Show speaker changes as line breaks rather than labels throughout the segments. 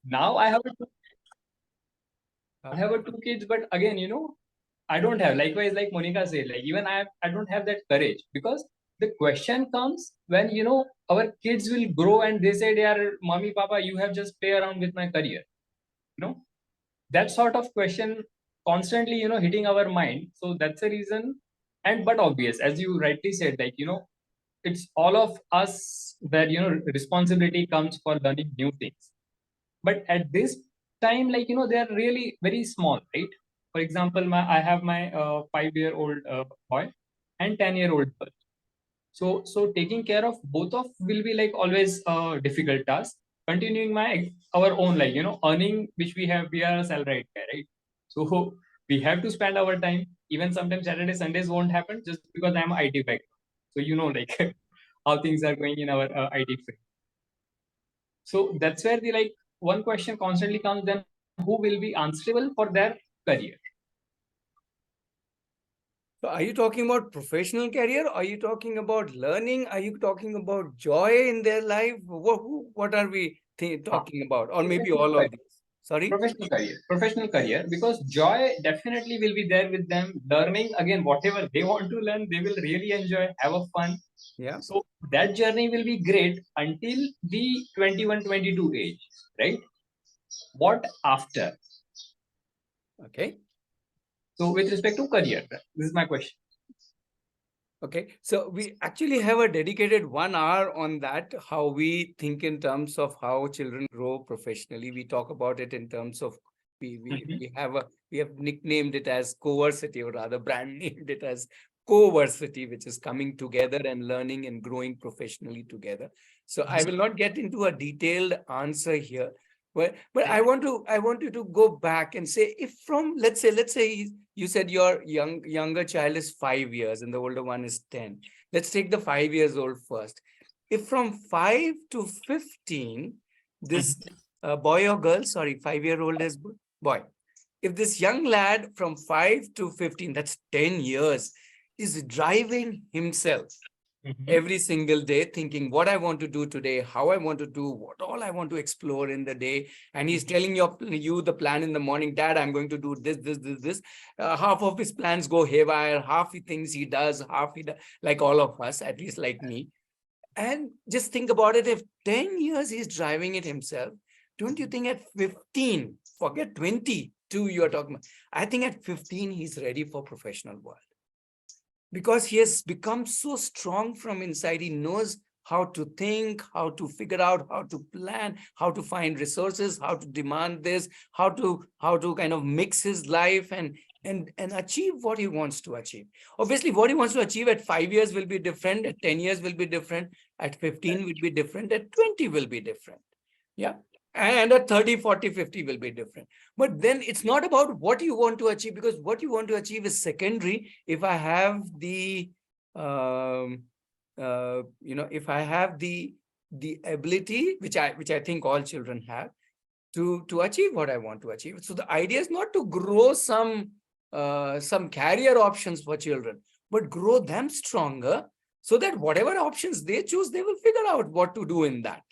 Now I have a two kids, but again, I don't have. Likewise, like Monica said, like even I don't have that courage, because the question comes when our kids will grow and they say, "Yeah, mommy, papa, you have just play around with my career." You know that sort of question constantly hitting our mind. So that's the reason. And but obvious, as you rightly said, like it's all of us where responsibility comes for learning new things. But at this time, like they are really very small, right? For example, I have my 5-year-old boy and 10-year-old girl. So taking care of both of will be like always a difficult task. Continuing my our own, like earning, which we are a salaried guy, right? So we have to spend our time. Even sometimes Saturday Sundays won't happen, just because I'm IT background. So like how things are going in our IT field. So that's where the like one question constantly comes, then who will be answerable for their career?
So are you talking about professional career? Are you talking about learning? Are you talking about joy in their life? What are we talking about? Or maybe
Professional
all
career.
of these? Sorry?
Professional career, because joy definitely will be there with them. Learning, again, whatever they want to learn, they will really enjoy, have a fun.
Yeah.
So that journey will be great until the 21, 22 age, right? What after?
Okay.
So with respect to career, this is my question.
Okay, so we actually have a dedicated 1 hour on that, how we think in terms of how children grow professionally. We talk about it in terms of we have nicknamed it as coversity, or rather brand named it as coversity, which is coming together and learning and growing professionally together. So I will not get into a detailed answer here. But I want you to go back and say, if from let's say you said your younger child is 5 years and the older one is 10. Let's take the 5 years old first. If from 5 to 15, this boy or girl, sorry, 5-year-old is boy. If this young lad from 5 to 15, that's 10 years, is driving himself every single day, thinking what I want to do today, how I want to do, what all I want to explore in the day. And he's telling you the plan in the morning, Dad, I'm going to do this. Half of his plans go haywire, half he thinks he does, half he does, like all of us, at least like me. And just think about it, if 10 years he's driving it himself, don't you think at 15, forget 22 you're talking about, I think at 15 he's ready for professional world. Because he has become so strong from inside. He knows how to think, how to figure out, how to plan, how to find resources, how to demand this, how to kind of mix his life and achieve what he wants to achieve. Obviously, what he wants to achieve at 5 years will be different, at 10 years will be different, at 15 will be different, at 20 will be different. Yeah. And at 30, 40, 50 will be different. But then it's not about what you want to achieve, because what you want to achieve is secondary. If I have the, if I have the ability, which I think all children have, to achieve what I want to achieve. So the idea is not to grow some career options for children, but grow them stronger, so that whatever options they choose, they will figure out what to do in that.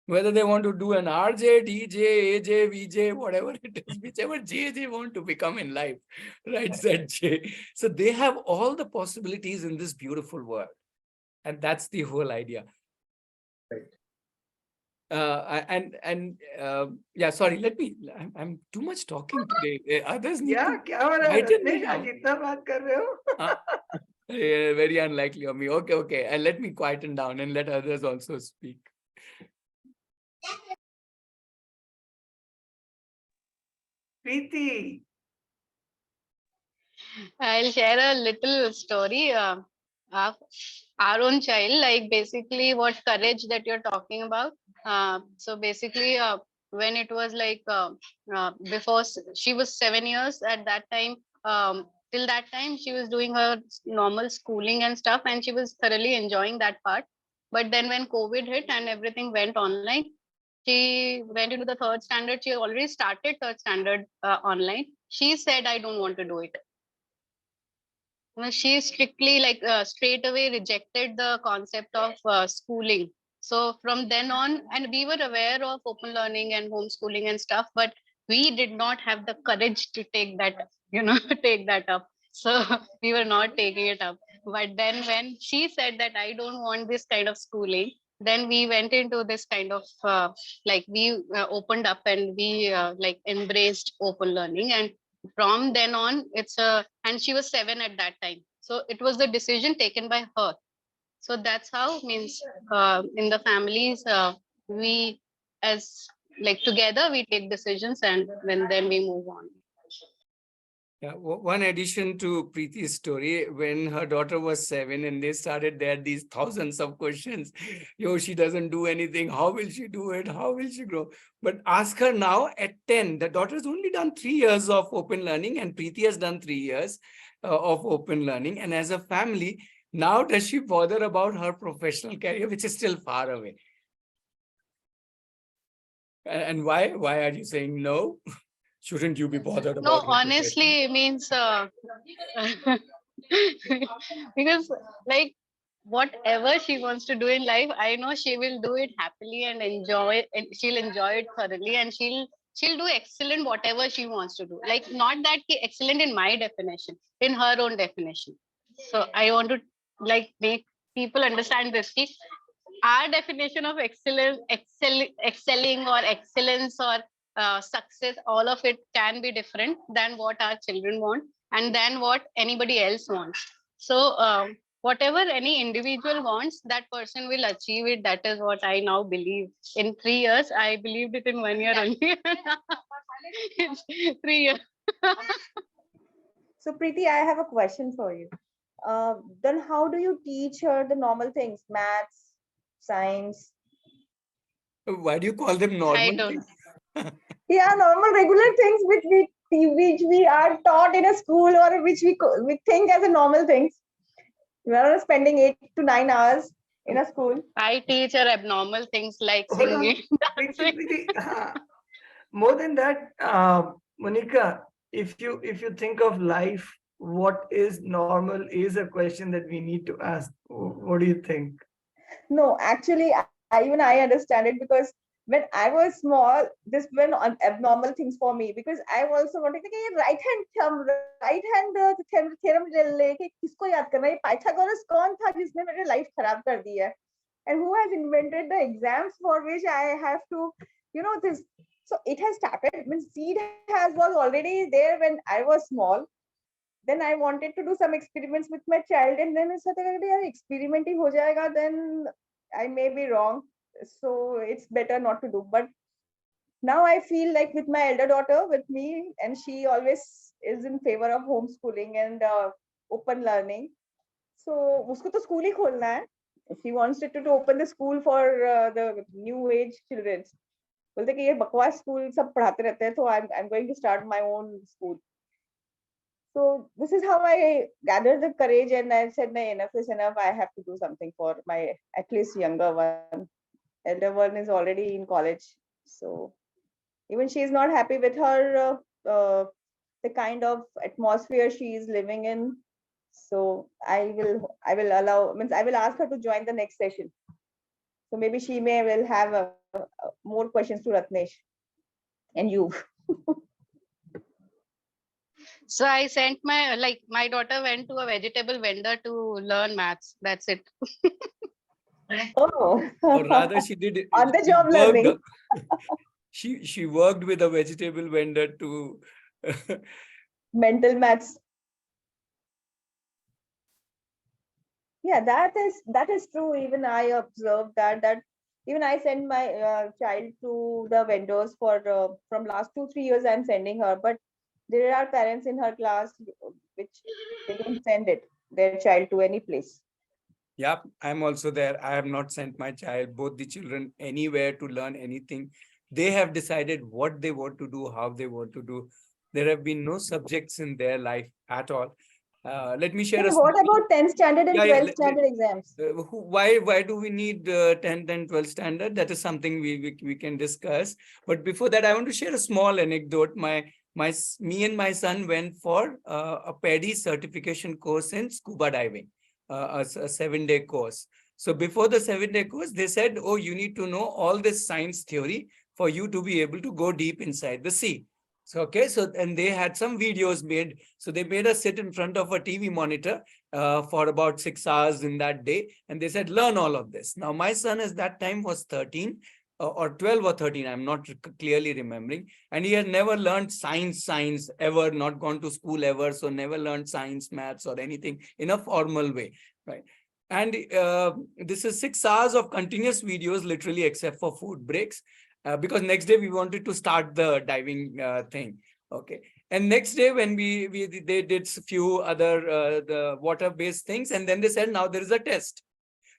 Whether they want to do an RJ, DJ, AJ, VJ, whatever it is, whichever J they want to become in life, right? ZJ. So they have all the possibilities in this beautiful world. And that's the whole idea.
Right.
Yeah, sorry, I'm too much talking today. Others need to very unlikely of me. Okay. And let me quieten down and let others also speak. Preeti.
I'll share a little story of our own child, like basically what courage that you're talking about. So basically, when it was like before she was 7 years at that time, till that time she was doing her normal schooling and stuff, and she was thoroughly enjoying that part. But then when COVID hit and everything went online, she went into the third standard. She already started third standard online. She said, I don't want to do it. She strictly, like, straight away rejected the concept of schooling. So from then on, and we were aware of open learning and homeschooling and stuff, but we did not have the courage to take that, take that up. So we were not taking it up. But then when she said that I don't want this kind of schooling, then we went into this kind of like we opened up and we like embraced open learning. And from then on, it's a, and she was 7 at that time. So it was the decision taken by her. So that's how, means in the families, we as like together we take decisions, and then we move on.
Yeah, one addition to Preeti's story, when her daughter was 7 and they started, there these thousands of questions. Yo, she doesn't do anything. How will she do it? How will she grow? But ask her now at 10. The daughter's only done 3 years of open learning and Preeti has done 3 years of open learning. And as a family, now does she bother about her professional career, which is still far away? And why? Why are you saying no? Shouldn't you be bothered
No,
about her profession?
honestly, means because like whatever she wants to do in life, I know she will do it happily and enjoy it, and she'll enjoy it thoroughly, and she'll do excellent whatever she wants to do. Like, not that excellent in my definition, in her own definition. So I want to like make people understand this. Our definition of excelling or excellence or success, all of it can be different than what our children want and than what anybody else wants. So whatever any individual wants, that person will achieve it. That is what I now believe. In 3 years, I believed it in 1 year only. It's 3 years.
So, Preeti, I have a question for you. Then how do you teach her the normal things, maths, science?
Why do you call them
I
normal
don't.
things?
Yeah, normal, regular things which we are taught in a school, or which we think as a normal things. We are spending 8 to 9 hours in a school.
I teach her abnormal things like
Hold on.
singing, dancing.
Preeti, more than that, Monica, if you think of life, what is normal is a question that we need to ask. What do you think?
No, actually, even I understand it, because when I was small, this were abnormal things for me, because I also wanted to get right hand thumb, right hand theorem लेके किसको याद करना है? Pythagoras कौन था जिसने मेरी life खराब कर दी है? And who has invented the exams for which I have to, this. So it has started. Means seed was already there when I was small. Then I wanted to do some experiments with my child, and then it's like experimenting ho jayega, then I may be wrong. So it's better not to do. But now I feel like with my elder daughter with me, and she always is in favor of homeschooling and open learning. So usko to school hi kholna hai. She wants it to open the school for the new age children. बोलते कि ये बकवास school सब पढ़ाते रहते हैं, तो I'm going to start my own school. So this is how I gathered the courage, and I said, "No, enough is enough. I have to do something for my at least younger one. Elder one is already in college, so even she is not happy with her the kind of atmosphere she is living in. So I will I will ask her to join the next session. So maybe she will have more questions to Ratnesh and you."
So I sent my daughter went to a vegetable vendor to learn maths. That's it.
Oh,
Or rather, she did it.
on the
she
job
worked-
learning.
She worked with a vegetable vendor to
Mental maths. Yeah, that is true. Even I observed that even I send my child to the vendors for from last 2-3 years. I'm sending her, but there are parents in her class which they don't send their child to any place.
Yeah, I'm also there. I have not sent my child, both the children, anywhere to learn anything. They have decided what they want to do, how they want to do. There have been no subjects in their life at all. Let me share
Then
a
what
small-
about 10th standard and
Yeah, yeah,
12th standard exams?
why do we need 10th and 12th standard? That is something we can discuss. But before that, I want to share a small anecdote. Me and my son went for a PADI certification course in scuba diving, a 7-day course. So before the 7-day course, they said, oh, you need to know all this science theory for you to be able to go deep inside the sea. So, okay, so, and they had some videos made. So they made us sit in front of a TV monitor for about 6 hours in that day. And they said, learn all of this. Now, my son at that time was 13 or 12 or 13. I'm not clearly remembering. And he had never learned science ever, not gone to school ever. So never learned science, maths or anything in a formal way, right? And this is 6 hours of continuous videos, literally, except for food breaks. Because next day we wanted to start the diving thing. Okay. And next day when they did a few other the water-based things, and then they said, now there is a test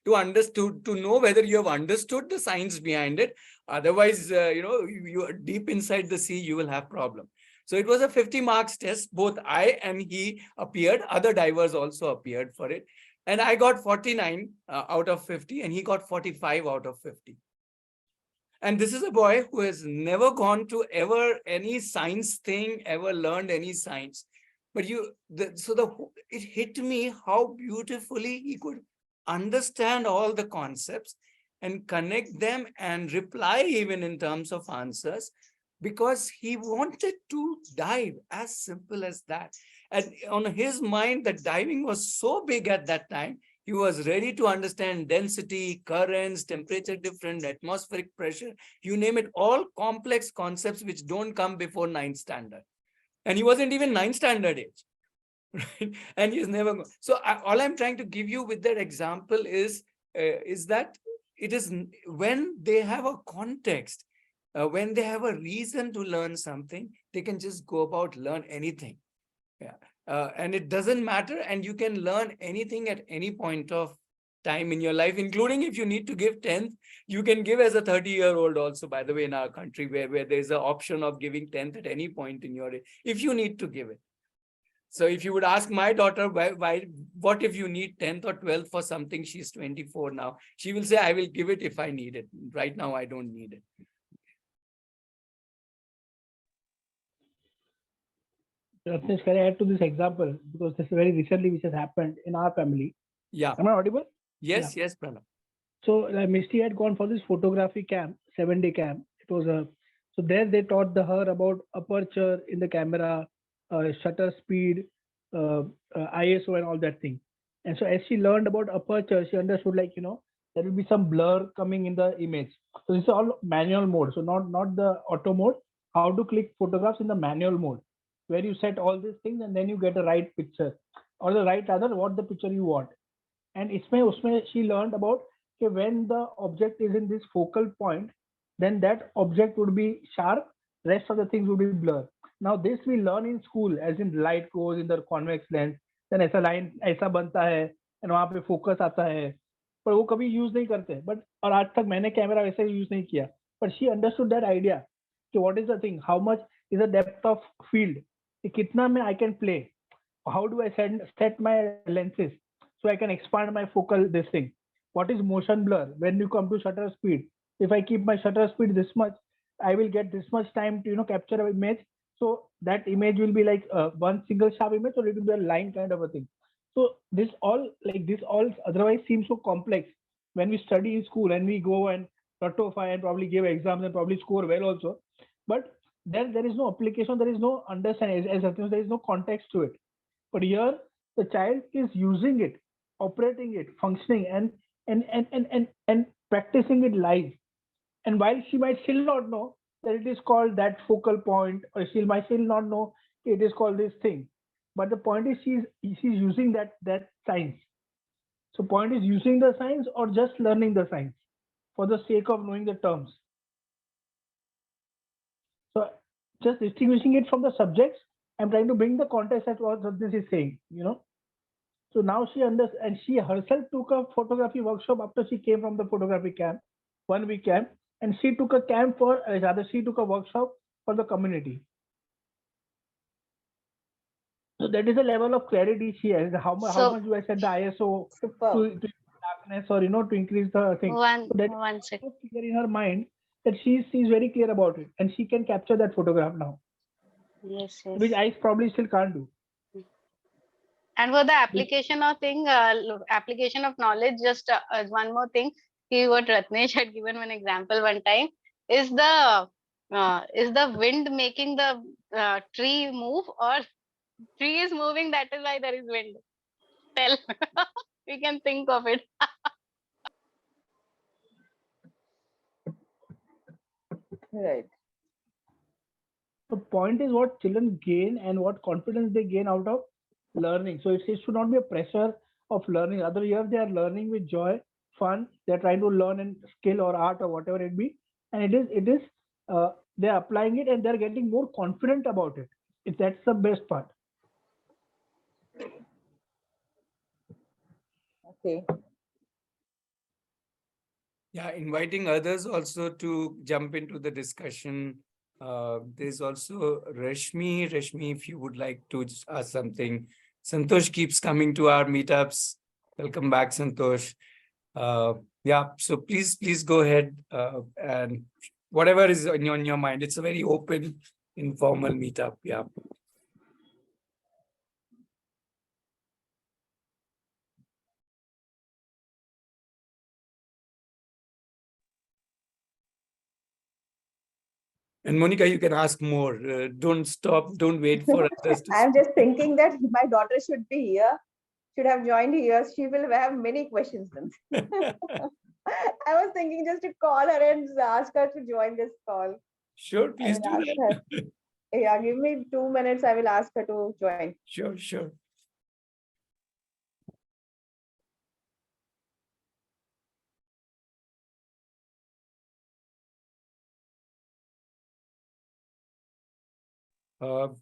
to know whether you have understood the science behind it. Otherwise, you are deep inside the sea, you will have problem. So it was a 50 marks test. Both I and he appeared. Other divers also appeared for it. And I got 49 out of 50, and he got 45 out of 50. And this is a boy who has never gone to ever any science thing, ever learned any science. But it hit me how beautifully he could understand all the concepts and connect them and reply even in terms of answers, because he wanted to dive, as simple as that. And on his mind, that diving was so big at that time. He was ready to understand density, currents, temperature difference, atmospheric pressure, you name it, all complex concepts which don't come before 9th standard. And he wasn't even 9th standard age. Right? And he's never gone. So all I'm trying to give you with that example is that it is when they have a context, when they have a reason to learn something, they can just go about learn anything. Yeah. And it doesn't matter, and you can learn anything at any point of time in your life, including if you need to give 10th, you can give as a 30-year-old also, by the way, in our country, where there's an option of giving 10th at any point in your age, if you need to give it. So if you would ask my daughter, what if you need 10th or 12th for something, she's 24 now, she will say, I will give it if I need it. Right now, I don't need it.
Ratnesh, can I add to this example? Because this is very recently which has happened in our family.
Yeah.
Am I audible?
Yes, yes, Pranav.
So Misty had gone for this photography camp, 7-day camp. It was so there they taught her about aperture in the camera, shutter speed, ISO and all that thing. And so as she learned about aperture, she understood there will be some blur coming in the image. So this is all manual mode. So not the auto mode. How to click photographs in the manual mode, where you set all these things and then you get a right picture, or the right other what the picture you want. And usme she learned about when the object is in this focal point, then that object would be sharp, rest of the things would be blur. Now this we learn in school, as in light goes in the convex lens, then ऐसा line ऐसा बनता है and वहाँ पे focus आता है, पर वो कभी use नहीं करते. But और आज तक मैंने कैमरा वैसे use नहीं किया. But she understood that idea कि what is the thing, how much is the depth of field, कि कितना में I can play, how do I set my lenses so I can expand my focal this thing. What is motion blur? When you come to shutter speed, if I keep my shutter speed this much, I will get this much time to capture an image. So that image will be like one single sharp image, or it will be a line kind of a thing. So this all otherwise seems so complex when we study in school and we go and ratify and probably give exams and probably score well also. But there is no application, there is no understanding, as there is no context to it. But here the child is using it, operating it, functioning, and practicing it live. And while she might still not know that it is called that focal point, or she might still not know it is called this thing, but the point is she's using that science. So point is using the science or just learning the science for the sake of knowing the terms. So just distinguishing it from the subjects, I'm trying to bring the context at what this is saying, So now she understands, and she herself took a photography workshop after she came from the photography camp, 1 week camp, and she took a workshop for the community. So that is a level of clarity she has. How much do I set the ISO to darkness, or to increase the thing?
One
So
second.
clear in her mind that she's very clear about it, and she can capture that photograph now.
Yes.
Which I probably still can't do.
And for the application of thing, application of knowledge, just one more thing. What Ratnesh had given one example one time is the wind making the tree move, or tree is moving, that is why there is wind. Tell. We can think of it.
Right.
The point is what children gain and what confidence they gain out of learning. So it should not be a pressure of learning. Other years they are learning with joy, fun. They're trying to learn in skill or art or whatever it be, and it is they're applying it and they're getting more confident about it. That's the best part.
Okay.
Yeah, inviting others also to jump into the discussion. There's also Rashmi. Rashmi, if you would like to just ask something. Santosh keeps coming to our meetups. Welcome back, Santosh. Yeah, so please go ahead and whatever is on your mind. It's a very open, informal meetup. Yeah. And Monica, you can ask more. Don't stop. Don't wait for others to
I'm
speak.
just thinking that my daughter should be here, should have joined here. She will have many questions then. I was thinking just to call her and ask her to join this call.
Sure,
I
please
will
do
ask her.
that.
Yeah, give me 2 minutes. I will ask her to join.
Sure, sure.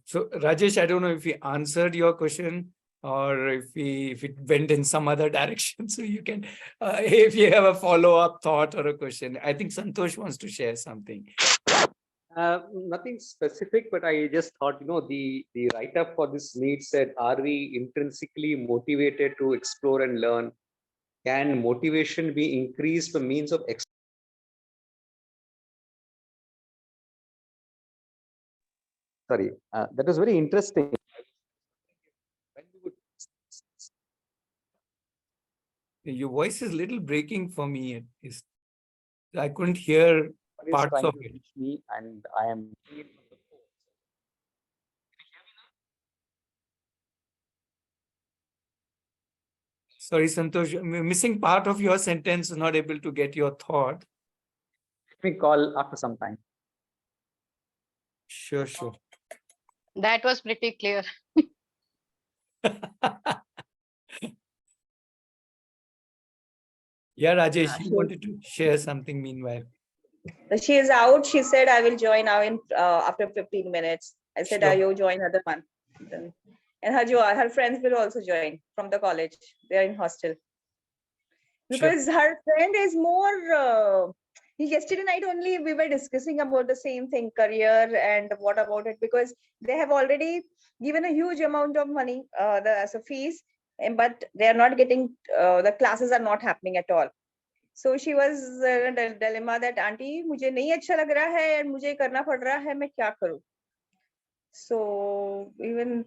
So Rajesh, I don't know if he answered your question or if it went in some other direction. So you can, if you have a follow-up thought or a question, I think Santosh wants to share something.
Nothing specific, but I just thought, the write-up for this meet said, are we intrinsically motivated to explore and learn? Can motivation be increased by means of sorry, that was very interesting. When we would
Your voice is a little breaking for me. I couldn't hear
One is
parts
trying
of
to
it.
reach me, and I am
Sorry, Santosh, I'm missing part of your sentence, not able to get your thought.
let me call after some time.
Sure, sure.
That was pretty clear.
Yeah, Rajesh, you
She,
wanted to share something meanwhile.
she is out. She said, I will join now in after 15 minutes. I said,
Sure.
you join other one. Then, and her friends will also join from the college. They are in hostel.
Sure.
Because her friend is more yesterday night only we were discussing about the same thing, career and what about it, because they have already given a huge amount of money as a fees, but they are not getting the classes are not happening at all. So she was in a dilemma that auntie मुझे नहीं अच्छा लग रहा है and मुझे करना पड़ रहा है, मैं क्या करूं? So even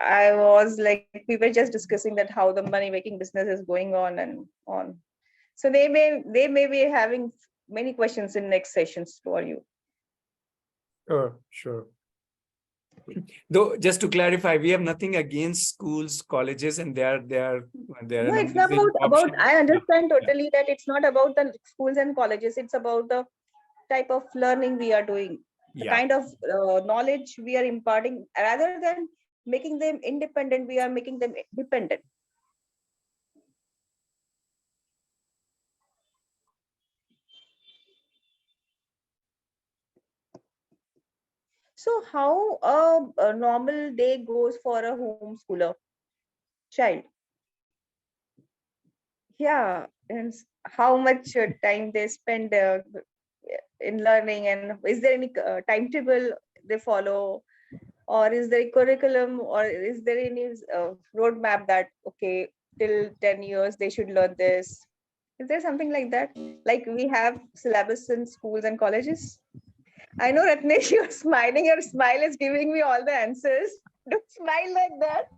I was like, we were just discussing that how the money making business is going on and on. So they may be having many questions in next sessions for you.
Sure, sure. Though, just to clarify, we have nothing against schools, colleges, and they're
No,
an
it's not
amazing
about
option.
I understand
Yeah.
totally that it's not about the schools and colleges. It's about the type of learning we are doing, the
Yeah.
kind of knowledge we are imparting. Rather than making them independent, we are making them dependent. So how a normal day goes for a homeschooler child? Yeah, and how much time they spend in learning, and is there any timetable they follow, or is there a curriculum, or is there any roadmap that okay till 10 years they should learn this? Is there something like that, like we have syllabus in schools and colleges? I know, Ratnesh, you're smiling. Your smile is giving me all the answers. Don't smile like that.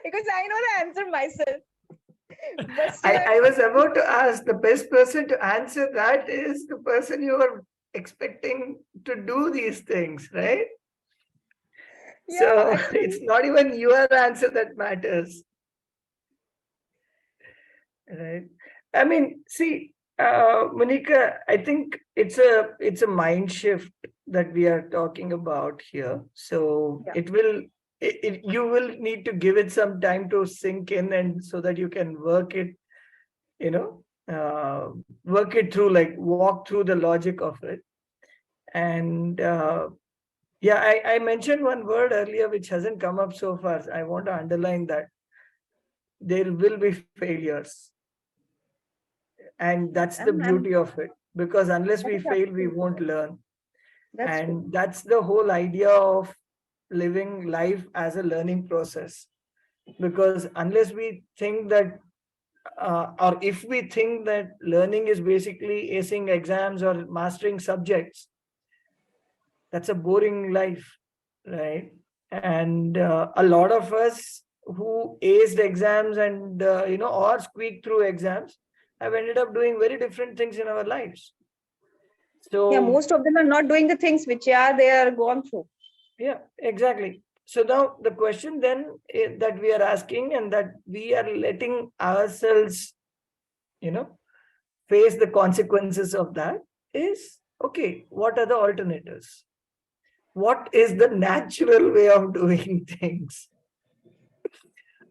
because I know the answer myself. But still,
I was about to ask, the best person to answer that is the person you are expecting to do these things, right?
yeah,
So
actually,
it's not even your answer that matters, right? I mean, see, Monica, I think it's a mind shift that we are talking about here. So
yeah.
you will need to give it some time to sink in, and so that you can work it, you know, work it through, like walk through the logic of it. And yeah, I mentioned one word earlier which hasn't come up so far. I want to underline that there will be failures, and that's the
I'm
beauty of it, because unless
that
we
is
fail, we
absolutely
won't
right.
learn.
That's true.
And that's the whole idea of living life as a learning process. Because unless we think that, or if we think that learning is basically acing exams or mastering subjects, that's a boring life, right? And a lot of us who aced exams and or squeaked through exams have ended up doing very different things in our lives.
Yeah,
So
most of them are not doing the things which are they are gone through.
yeah, exactly. So now the question then that we are asking, and that we are letting ourselves, you know, face the consequences of that, is, okay, what are the alternatives? What is the natural way of doing things?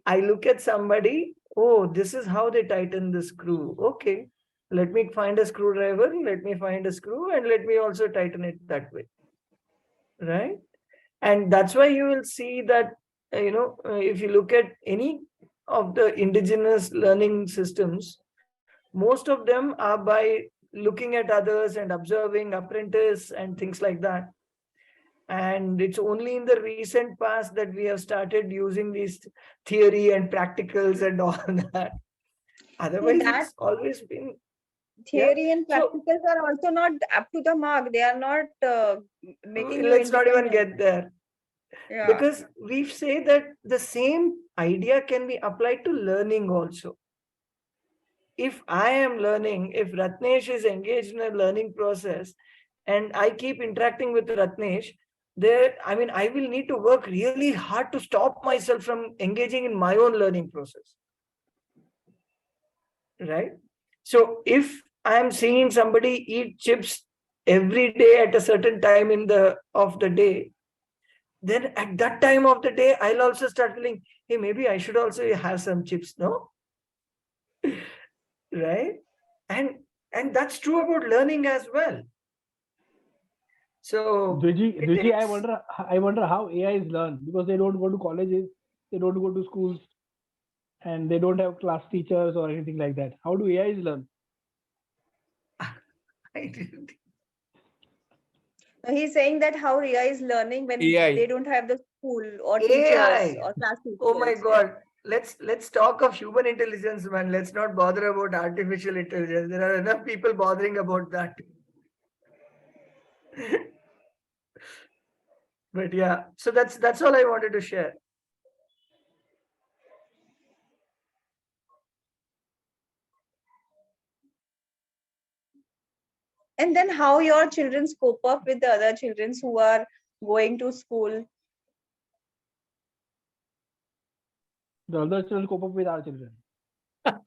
I look at somebody, oh, this is how they tighten the screw. Okay, let me find a screwdriver, let me find a screw, and let me also tighten it that way. Right? And that's why you will see that, if you look at any of the indigenous learning systems, most of them are by looking at others and observing apprentice and things like that. And it's only in the recent past that we have started using these theory and practicals and all that.
No,
Otherwise,
that
it's always been, yeah.
theory and
So
practicals are also not up to the mark. They are not making you
let's not even
independent.
get there,
Yeah.
because we say that the same idea can be applied to learning also. If I am learning, if Ratnesh is engaged in a learning process and I keep interacting with Ratnesh, I will need to work really hard to stop myself from engaging in my own learning process. Right? So if I'm seeing somebody eat chips every day at a certain time of the day, then at that time of the day, I'll also start feeling, hey, maybe I should also have some chips, no? Right? And and that's true about learning as well. So it
Dviji,
is.
I wonder how AI is learned, because they don't go to colleges, they don't go to schools, and they don't have class teachers or anything like that. How do AIs learn?
I didn't.
So he's saying that how Ria is learning when they
AI.
don't have the school or teachers
AI.
or class
Oh my
teachers. Yeah.
God. Let's talk of human intelligence, man. Let's not bother about artificial intelligence. There are enough people bothering about that. But yeah, so that's all I wanted to share.
And then how your children cope up with the other children who are going to school.
The other children cope up with our children.
I'm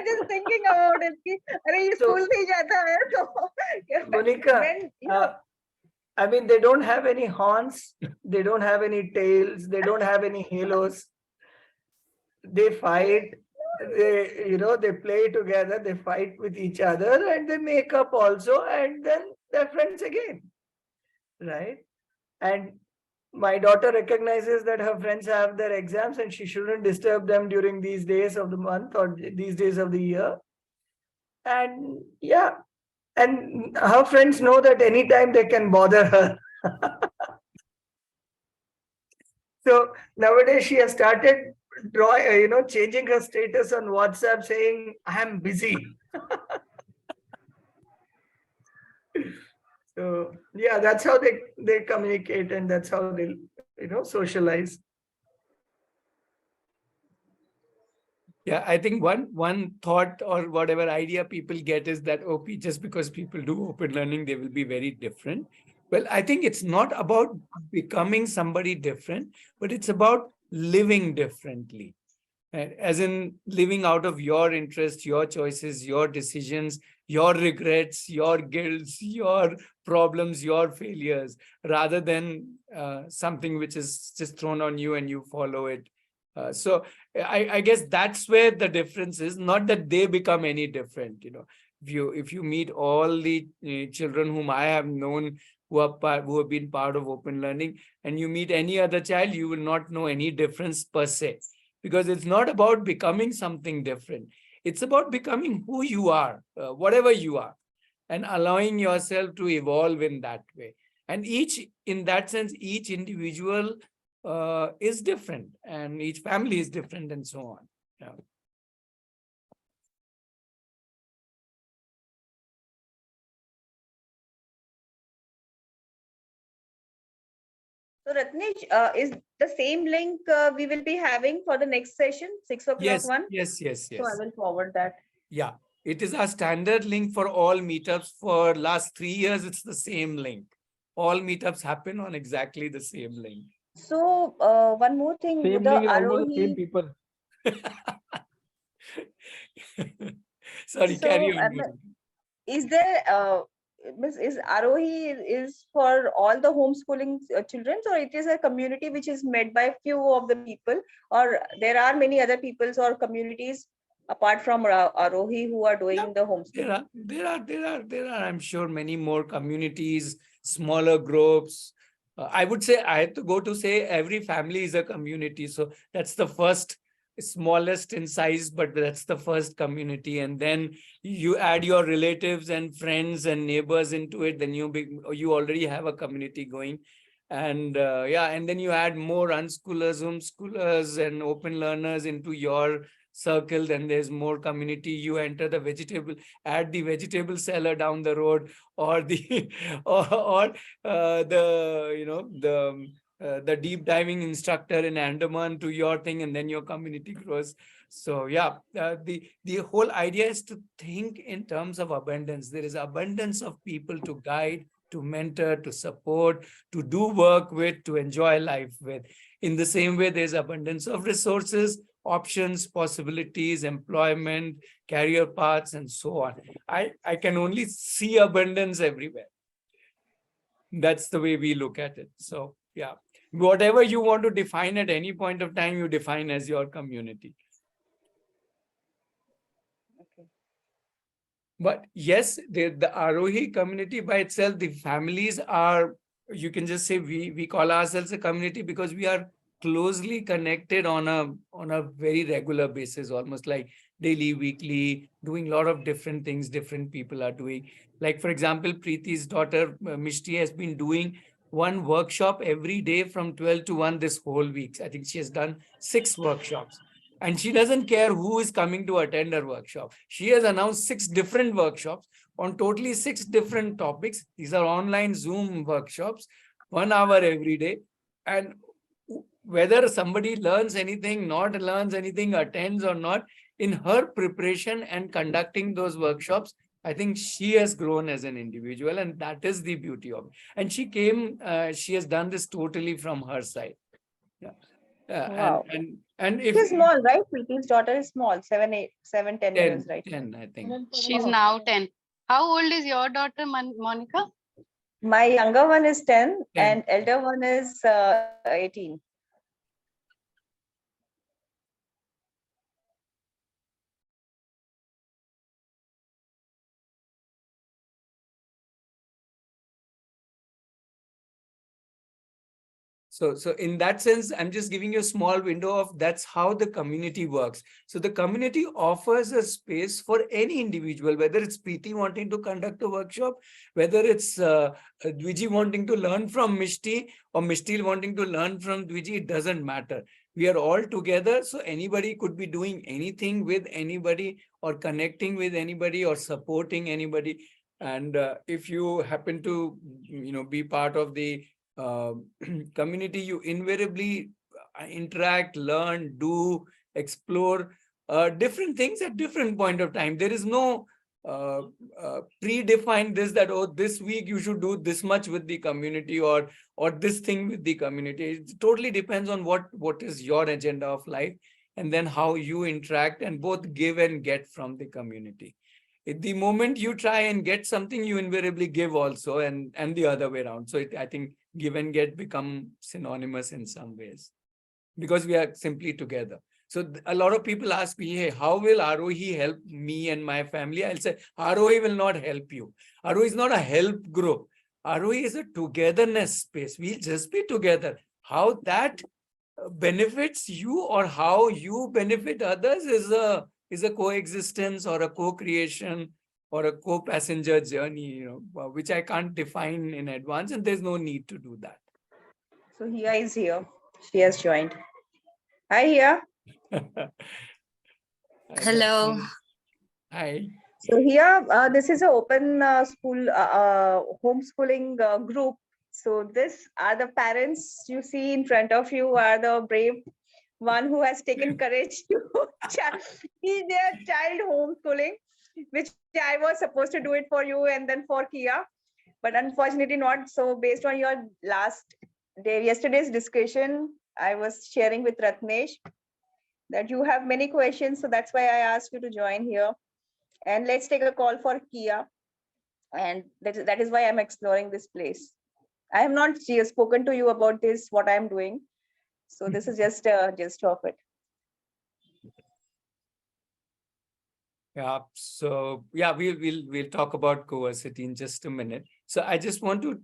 just thinking about it. कि, अरे ये
So,
school नहीं जाता है तो
Monica,
when you know,
I mean, they don't have any horns, they don't have any tails, they don't have any halos. They fight, they play together, they fight with each other, and they make up also, and then they're friends again. Right? And my daughter recognizes that her friends have their exams and she shouldn't disturb them during these days of the month or these days of the year. And yeah, and her friends know that anytime they can bother her. So nowadays she has started changing her status on WhatsApp saying, I am busy. So yeah, that's how they communicate, and that's how they socialize.
Yeah, I think one thought or whatever idea people get is that just because people do open learning, they will be very different. Well, I think it's not about becoming somebody different, but it's about living differently. As in living out of your interests, your choices, your decisions, your regrets, your guilts, your problems, your failures, rather than something which is just thrown on you and you follow it. So I guess that's where the difference is, not that they become any different. If you meet all the children whom I have known who have been part of open learning, and you meet any other child, you will not know any difference per se, because it's not about becoming something different. It's about becoming who you are, whatever you are, and allowing yourself to evolve in that way. And in that sense, each individual is different, and each family is different, and so on. Yeah.
So Ratnesh, is the same link we will be having for the next session, 6 o'clock
Yes,
one?
yes,
So I
yes.
will forward that.
Yeah, it is our standard link for all meetups. For last 3 years, it's the same link. All meetups happen on exactly the same link.
So one more thing,
Same
the
link and almost the same
Aarohi.
people.
Sorry, carry
So
on. Monica.
is there is Aarohi is for all the homeschooling children, or it is a community which is made by few of the people, or there are many other peoples or communities apart from Aarohi who are doing the homeschooling?
There are, I'm sure, many more communities, smaller groups. I would say, I have to go to say every family is a community. So that's the first, smallest in size, but that's the first community. And then you add your relatives and friends and neighbors into it, then you already have a community going. And yeah, and then you add more unschoolers, homeschoolers, and open learners into your circle, then there's more community. You enter add the vegetable seller down the road, or the or the deep diving instructor in Andaman to your thing, and then your community grows. So yeah, the whole idea is to think in terms of abundance. There is abundance of people to guide, to mentor, to support, to do work with, to enjoy life with. In the same way, there's abundance of resources, options, possibilities, employment, career paths, and so on. I can only see abundance everywhere. That's the way we look at it. So yeah, whatever you want to define at any point of time, you define as your community.
Okay.
But yes, the Aarohi community by itself, the families are, you can just say we call ourselves a community because we are closely connected on a very regular basis, almost like daily, weekly, doing a lot of different things different people are doing. Like, for example, Preeti's daughter, Mishti, has been doing one workshop every day from 12 to 1 this whole week. I think she has done 6 workshops. And she doesn't care who is coming to attend her workshop. She has announced 6 different workshops on totally 6 different topics. These are online Zoom workshops, 1 hour every day. And whether somebody learns anything, not learns anything, attends or not, in her preparation and conducting those workshops, I think she has grown as an individual, and that is the beauty of it. And she has done this totally from her side. Yeah.
Wow.
And if
She's small, right? Preeti's daughter is small, 10 years,
10,
right?
10, I think.
She's now 10. How old is your daughter, Monica?
My younger one is 10
10.
and elder one is 18.
So in that sense, I'm just giving you a small window of that's how the community works. So the community offers a space for any individual, whether it's Preeti wanting to conduct a workshop, whether it's Dwiji wanting to learn from Mishti, or Mishti wanting to learn from Dwiji, it doesn't matter. We are all together, so anybody could be doing anything with anybody, or connecting with anybody, or supporting anybody. And if you happen to be part of the community, you invariably interact, learn, do, explore different things at different point of time. There is no predefined this, that, oh, this week you should do this much with the community, or this thing with the community. It totally depends on what is your agenda of life, and then how you interact and both give and get from the community. At the moment you try and get something, you invariably give also, and the other way around. So I think give and get become synonymous in some ways, because we are simply together. So a lot of people ask me, hey, how will Aarohi help me and my family? I'll say, Aarohi will not help you. Aarohi is not a help group. Aarohi is a togetherness space. We'll just be together. How that benefits you or how you benefit others is a coexistence or a co-creation or a co-passenger journey, which I can't define in advance, and there's no need to do that.
So Hia is here. She has joined. Hi, Hia.
Hello.
Hi.
So here, this is an open school homeschooling group. So this are the parents you see in front of you are the brave one who has taken courage to see their child homeschooling, which I was supposed to do it for you and then for Kia, but unfortunately not. So based on your yesterday's discussion, I was sharing with Ratnesh that you have many questions. So that's why I asked you to join here. And let's take a call for Kia. And that is why I'm exploring this place. I have not spoken to you about this, what I'm doing. So this is just a gist of it.
Yeah. So yeah, we'll talk about Coversity in just a minute. So I just want to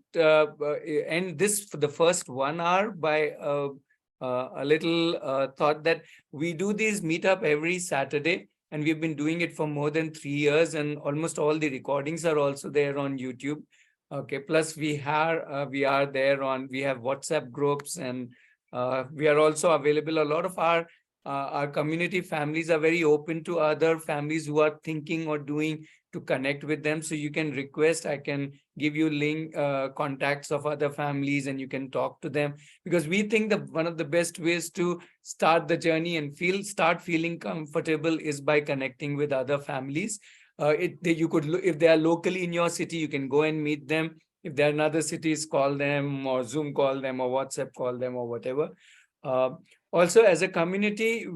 end this for the first 1 hour by a little thought that we do these meetup every Saturday, and we've been doing it for more than 3 years, and almost all the recordings are also there on YouTube. Okay. Plus we are there on, we have WhatsApp groups, and we are also available. A lot of our community families are very open to other families who are thinking or doing, to connect with them. So you can request, I can give you link contacts of other families, and you can talk to them, because we think that one of the best ways to start the journey and start feeling comfortable is by connecting with other families. You could, if they are locally in your city, you can go and meet them. If they're in other cities, call them, or Zoom call them, or WhatsApp call them, or whatever. Also, as a community,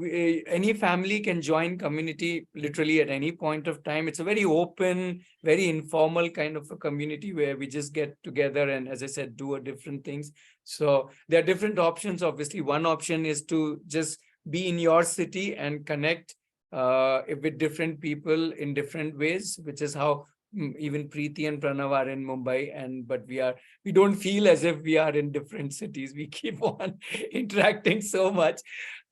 any family can join community literally at any point of time. It's a very open, very informal kind of a community where we just get together and, as I said, do different things. So there are different options. Obviously, one option is to just be in your city and connect with different people in different ways, which is how even Preeti and Pranav are in Mumbai, but we don't feel as if we are in different cities. We keep on interacting so much.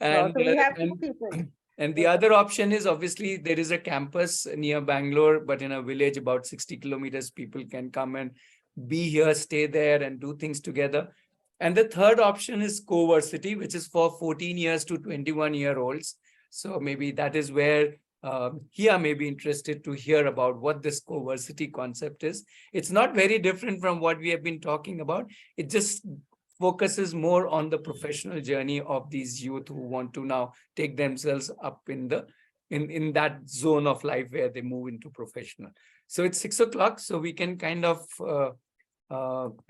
And,
so we have two people.
And the other option is, obviously there is a campus near Bangalore, but in a village about 60 kilometers, people can come and be here, stay there, and do things together. And the third option is Coversity, which is for 14 years to 21-year-olds. So maybe that is where Hia may be interested to hear about what this Coversity concept is. It's not very different from what we have been talking about. It just focuses more on the professional journey of these youth who want to now take themselves up in that zone of life where they move into professional. So it's 6 o'clock, so we can kind of try